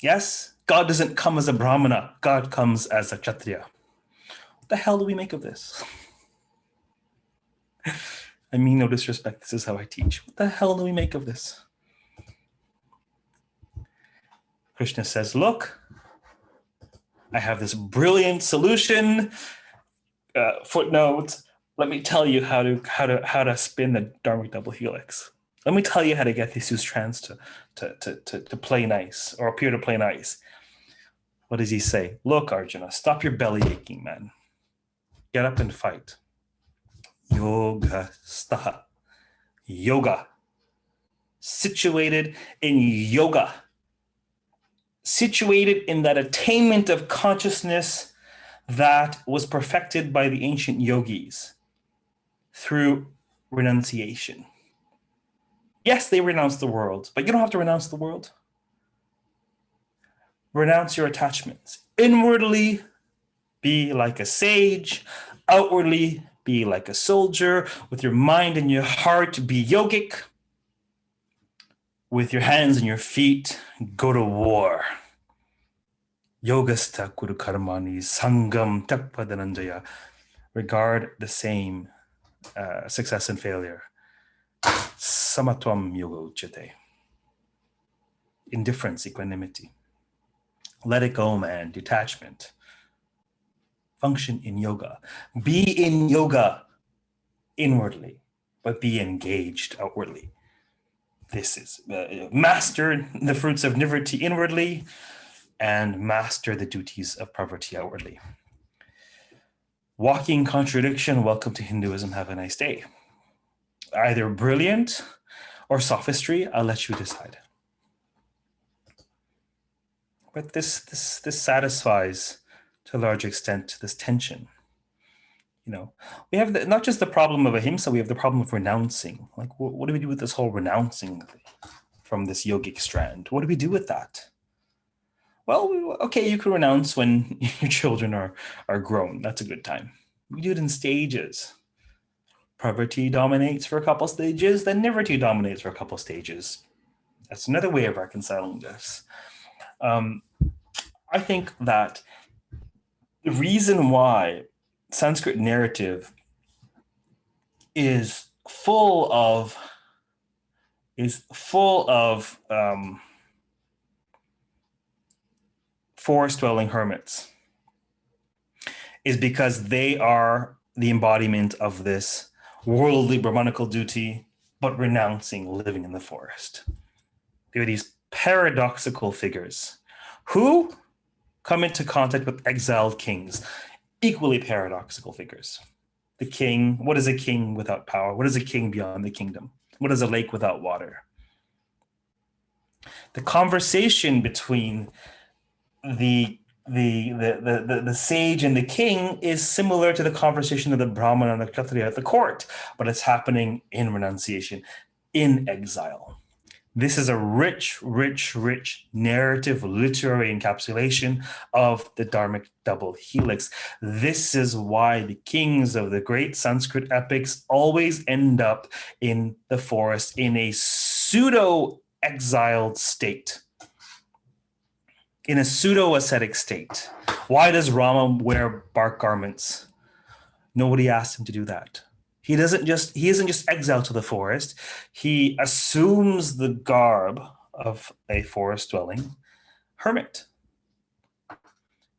Yes, God doesn't come as a Brahmana. God comes as a Kshatriya. What the hell do we make of this? I mean no disrespect. This is how I teach. What the hell do we make of this? Krishna says, look, I have this brilliant solution. Footnote, let me tell you how to spin the Dharmic double helix. Let me tell you how to get these two strands to play nice, or appear to play nice. What does he say? Look, Arjuna, stop your belly aching, man. Get up and fight. Yoga staha. Yoga. Situated in yoga. situated in that attainment of consciousness that was perfected by the ancient yogis through renunciation. Yes, they renounce the world, but you don't have to renounce the world. Renounce your attachments. Inwardly, be like a sage. Outwardly, be like a soldier. With your mind and your heart, be yogic. With your hands and your feet, go to war. Yogastha kuru karmani sangam takpadananjaya. Regard the same success and failure. Samatvam yoga uchate. Indifference, equanimity. Let it go, man. Detachment. Function in yoga. Be in yoga inwardly, but be engaged outwardly. This is master the fruits of nirvati inwardly and master the duties of pravrti outwardly. Walking contradiction, welcome to Hinduism, have a nice day. Either brilliant or sophistry, I'll let you decide. But this satisfies to a large extent this tension. You know, we have not just the problem of ahimsa, we have the problem of renouncing. Like, what do we do with this whole renouncing thing from this yogic strand? What do we do with that? Well, okay, you can renounce when your children are grown. That's a good time. We do it in stages. Pravrti dominates for a couple stages, then nirvati dominates for a couple stages. That's another way of reconciling this. I think that the reason why Sanskrit narrative is full of forest-dwelling hermits is because they are the embodiment of this worldly Brahmanical duty, but renouncing living in the forest. They are these paradoxical figures who come into contact with exiled kings, equally paradoxical figures. The king, what is a king without power? What is a king beyond the kingdom? What is a lake without water? The conversation between the sage and the king is similar to the conversation of the Brahmana and the Kshatriya at the court, but it's happening in renunciation, in exile. This is a rich, rich, rich narrative, literary encapsulation of the Dharmic double helix. This is why the kings of the great Sanskrit epics always end up in the forest in a pseudo-exiled state, in a pseudo-ascetic state. Why does Rama wear bark garments? Nobody asked him to do that. He isn't just exiled to the forest. He assumes the garb of a forest-dwelling hermit.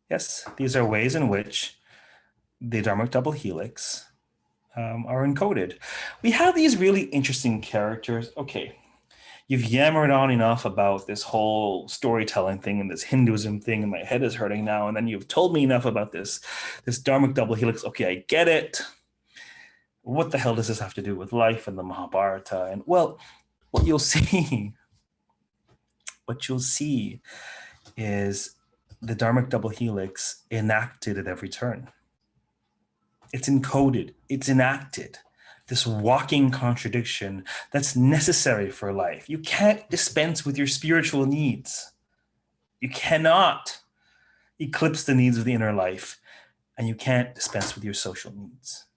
Yes, these are ways in which the Dharmic double helix are encoded. We have these really interesting characters. Okay, you've yammered on enough about this whole storytelling thing and this Hinduism thing, and my head is hurting now. And then you've told me enough about this Dharmic double helix. Okay, I get it. What the hell does this have to do with life and the Mahābhārata? And well, what you'll see is the Dharmic double helix enacted at every turn. It's encoded, it's enacted. This walking contradiction that's necessary for life. You can't dispense with your spiritual needs. You cannot eclipse the needs of the inner life, and you can't dispense with your social needs.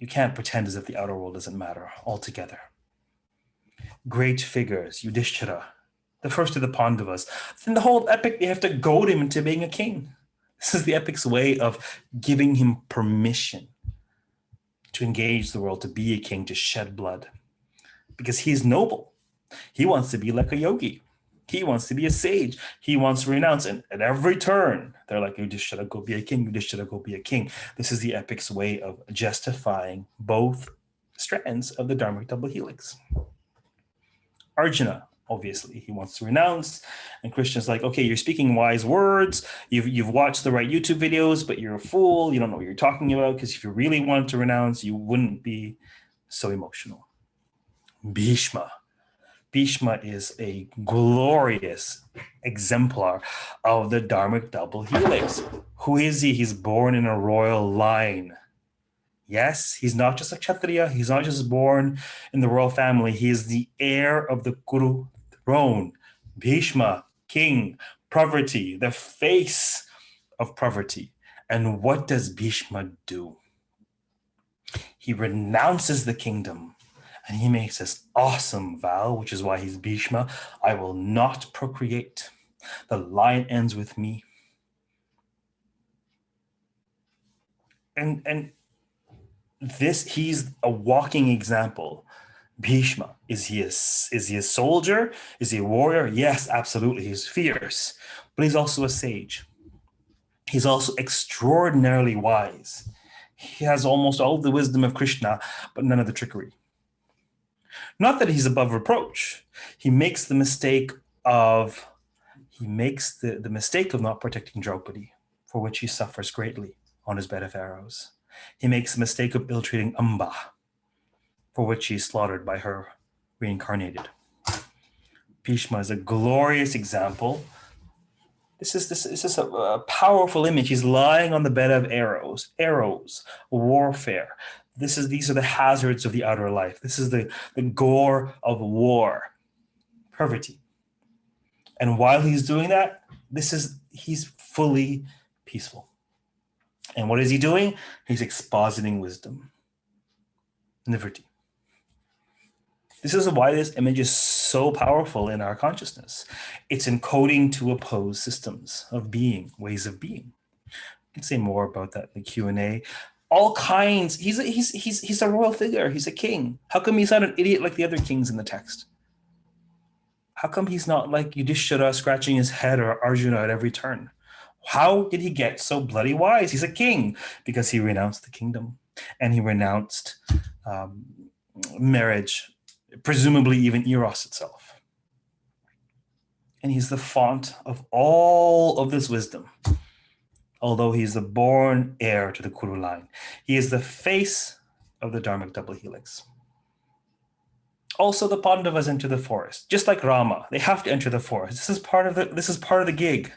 You can't pretend as if the outer world doesn't matter altogether. Great figures, Yudhishthira, the first of the Pandavas. In the whole epic, they have to goad him into being a king. This is the epic's way of giving him permission to engage the world, to be a king, to shed blood. Because he's noble. He wants to be like a yogi. He wants to be a sage. He wants to renounce. And at every turn, they're like, Yudhishthira, go be a king. Yudhishthira, go be a king. This is the epic's way of justifying both strands of the Dharmic double helix. Arjuna, obviously, he wants to renounce. And Krishna's like, okay, you're speaking wise words. You've watched the right YouTube videos, but you're a fool. You don't know what you're talking about, because if you really wanted to renounce, you wouldn't be so emotional. Bhishma. Bhishma is a glorious exemplar of the Dharmic double helix. Who is he? He's born in a royal line. Yes, he's not just a Kshatriya. He's not just born in the royal family. He is the heir of the Kuru throne. Bhishma, king, poverty, the face of poverty. And what does Bhishma do? He renounces the kingdom and he makes this awesome vow, which is why he's Bhishma. I will not procreate. The line ends with me. And this, he's a walking example. Bhishma, is he a soldier? Is he a warrior? Yes, absolutely. He's fierce, but he's also a sage. He's also extraordinarily wise. He has almost all of the wisdom of Krishna, but none of the trickery. Not that he's above reproach. He makes the mistake of not protecting Draupadi, for which he suffers greatly on his bed of arrows. He makes the mistake of ill-treating Amba, for which he is slaughtered by her reincarnated. Bhishma is a glorious example. This is a powerful image. He's lying on the bed of arrows, warfare. These are the hazards of the outer life. This is the gore of war, poverty. And while he's doing that, he's fully peaceful. And what is he doing? He's expositing wisdom, Nivriti. This is why this image is so powerful in our consciousness. It's encoding to oppose systems of being, ways of being. We can say more about that in the Q&A. All kinds. He's a royal figure. He's a king. How come he's not an idiot like the other kings in the text? How come he's not like Yudhishthira scratching his head or Arjuna at every turn? How did he get so bloody wise? He's a king because he renounced the kingdom and he renounced marriage, presumably even Eros itself. And he's the font of all of this wisdom, although he's the born heir to the Kuru line. He is the face of the Dharmic double helix. Also, the Pandavas enter the forest, just like Rama. They have to enter the forest. This is part of the gig.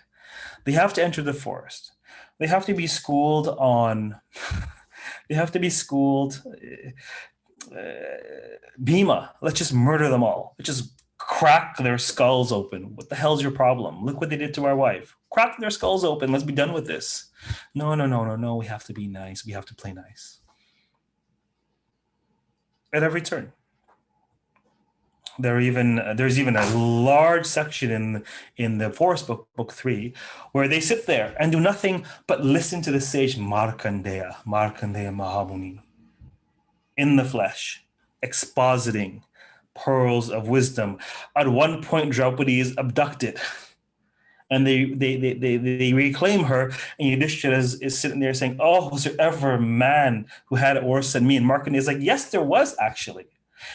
They have to enter the forest. They have to be schooled on. They have to be schooled. Bhima, let's just murder them all. Let's just crack their skulls open. What the hell's your problem? Look what they did to our wife. Crack their skulls open. Let's be done with this. No. We have to be nice. We have to play nice. At every turn. There's even a large section in the Forest book 3, where they sit there and do nothing but listen to the sage Markandeya Mahamuni, in the flesh, expositing pearls of wisdom. At one point, Draupadi is abducted, and they reclaim her, and Yudhishthira is sitting there saying, "Oh, was there ever a man who had it worse than me?" And Markandeya is like, "Yes, there was actually.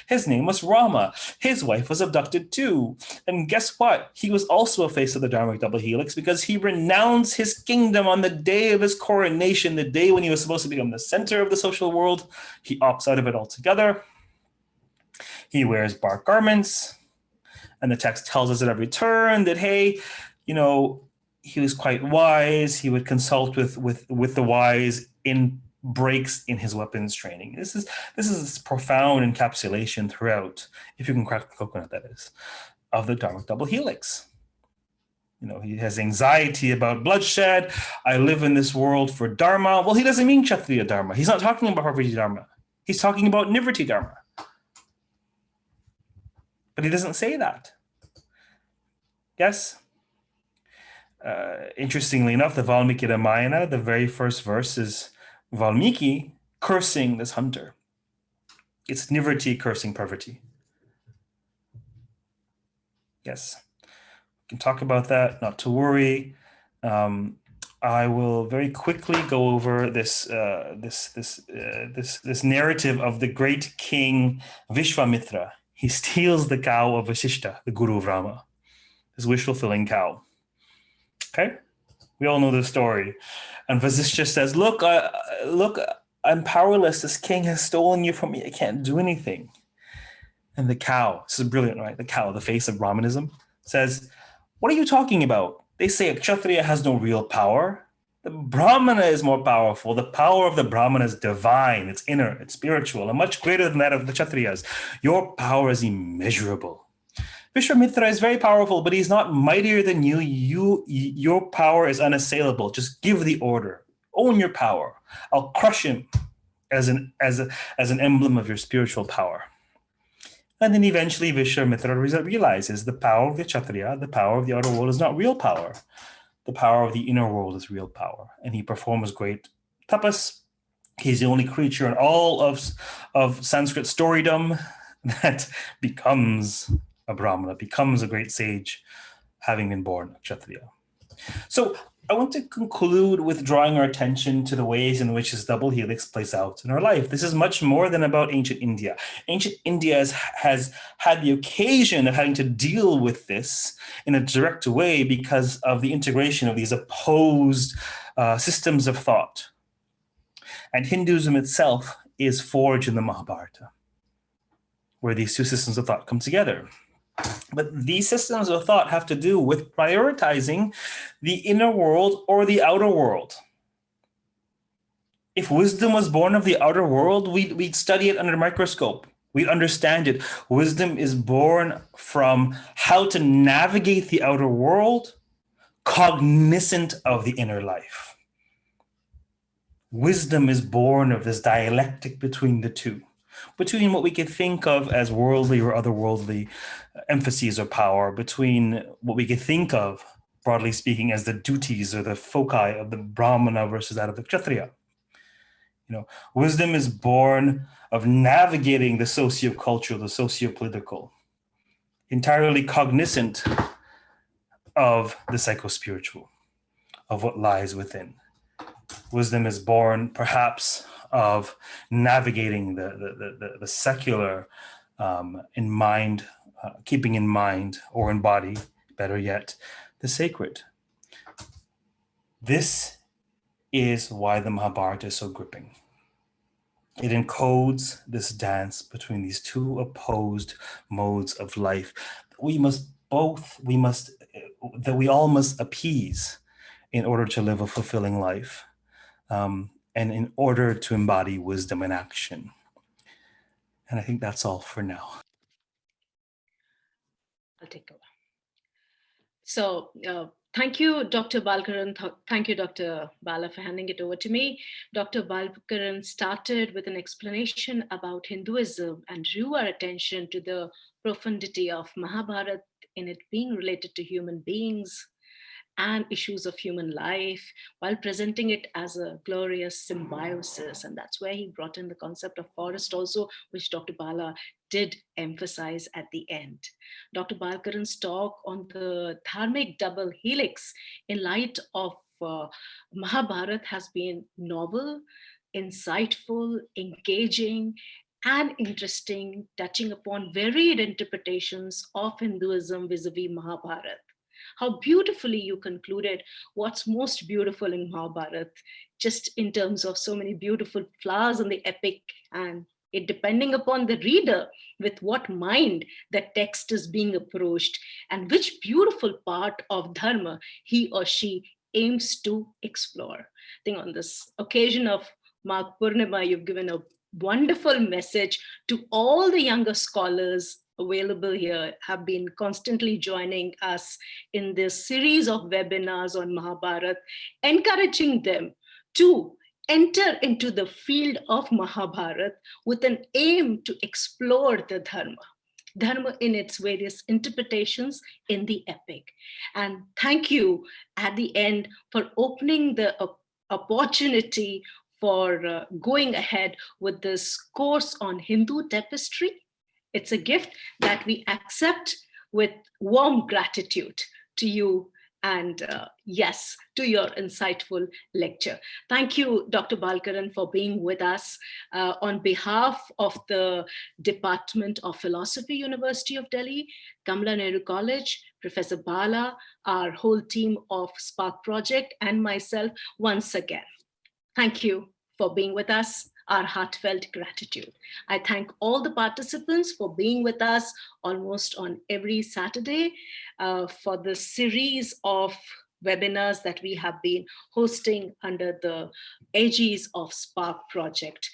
His name was Rama. His wife was abducted too. And guess what? He was also a face of the Dharmic double helix because he renounced his kingdom on the day of his coronation, the day when he was supposed to become the center of the social world. He opts out of it altogether. He wears bark garments. And the text tells us at every turn that, hey, he was quite wise. He would consult with the wise in breaks in his weapons training. This is profound encapsulation throughout, if you can crack the coconut, that is, of the Dharmic double helix. He has anxiety about bloodshed. I live in this world for Dharma. Well, he doesn't mean Kshatriya Dharma. He's not talking about Parvati Dharma. He's talking about Nivriti Dharma. But he doesn't say that. Yes? Interestingly enough, the Valmiki Ramayana, the very first verse is Valmiki cursing this hunter. It's Nivriti cursing Parvati. Yes, we can talk about that, not to worry. I will very quickly go over this narrative of the great king Vishwamitra. He steals the cow of Vasishta, the guru of Rama, his wish-fulfilling cow. Okay? We all know the story. And Vasishta says, look, I'm powerless. This king has stolen you from me. I can't do anything. And the cow, this is brilliant, right? The cow, the face of Brahmanism, says, What are you talking about? They say a Kshatriya has no real power. The Brahmana is more powerful. The power of the Brahmana is divine, it's inner, it's spiritual, and much greater than that of the Kshatriyas. Your power is immeasurable. Vishwamitra is very powerful, but he's not mightier than you. Your power is unassailable. Just give the order. Own your power. I'll crush him as an emblem of your spiritual power. And then eventually Vishwamitra realizes the power of the Kshatriya, the power of the outer world is not real power. The power of the inner world is real power. And he performs great tapas. He's the only creature in all of Sanskrit storydom that becomes a Brahmana, becomes a great sage, having been born a Kshatriya. So I want to conclude with drawing our attention to the ways in which this double helix plays out in our life. This is much more than about ancient India. Ancient India has had the occasion of having to deal with this in a direct way because of the integration of these opposed systems of thought. And Hinduism itself is forged in the Mahābhārata, where these two systems of thought come together. But these systems of thought have to do with prioritizing the inner world or the outer world. If wisdom was born of the outer world, we'd study it under a microscope. We'd understand it. Wisdom is born from how to navigate the outer world, cognizant of the inner life. Wisdom is born of this dialectic between the two, between what we could think of as worldly or otherworldly emphases or power, between what we could think of, broadly speaking, as the duties or the foci of the Brahmana versus that of the Kshatriya. Wisdom is born of navigating the socio-cultural, the socio-political, entirely cognizant of the psycho-spiritual, of what lies within. Wisdom is born, perhaps, of navigating the secular in mind, keeping in mind or in body, better yet, the sacred. This is why the Mahābhārata is so gripping. It encodes this dance between these two opposed modes of life that we all must appease in order to live a fulfilling life. And in order to embody wisdom in action. And I think that's all for now. I'll take over. So thank you, Dr. Balkaran. Thank you, Dr. Bala, for handing it over to me. Dr. Balkaran started with an explanation about Hinduism and drew our attention to the profundity of Mahābhārata in it being related to human beings and issues of human life, while presenting it as a glorious symbiosis. And that's where he brought in the concept of forest also, which Dr. Bala did emphasize at the end. Dr. Balkaran's talk on the Dharmic double helix in light of Mahābhārata has been novel, insightful, engaging, and interesting, touching upon varied interpretations of Hinduism vis-a-vis Mahābhārata. How beautifully you concluded what's most beautiful in Mahābhārata, just in terms of so many beautiful flowers in the epic, and it depending upon the reader with what mind the text is being approached and which beautiful part of Dharma he or she aims to explore. I think on this occasion of Magh Purnima, you've given a wonderful message to all the younger scholars available here, have been constantly joining us in this series of webinars on Mahābhārata, encouraging them to enter into the field of Mahābhārata with an aim to explore the Dharma in its various interpretations in the epic. And thank you at the end for opening the opportunity for going ahead with this course on Hindu Tapestry. It's a gift that we accept with warm gratitude to you and yes, to your insightful lecture. Thank you, Dr. Balkaran, for being with us on behalf of the Department of Philosophy, University of Delhi, Kamala Nehru College, Professor Bala, our whole team of Spark Project, and myself once again. Thank you for being with us our heartfelt gratitude. I thank all the participants for being with us almost on every Saturday for the series of webinars that we have been hosting under the aegis of Spark Project.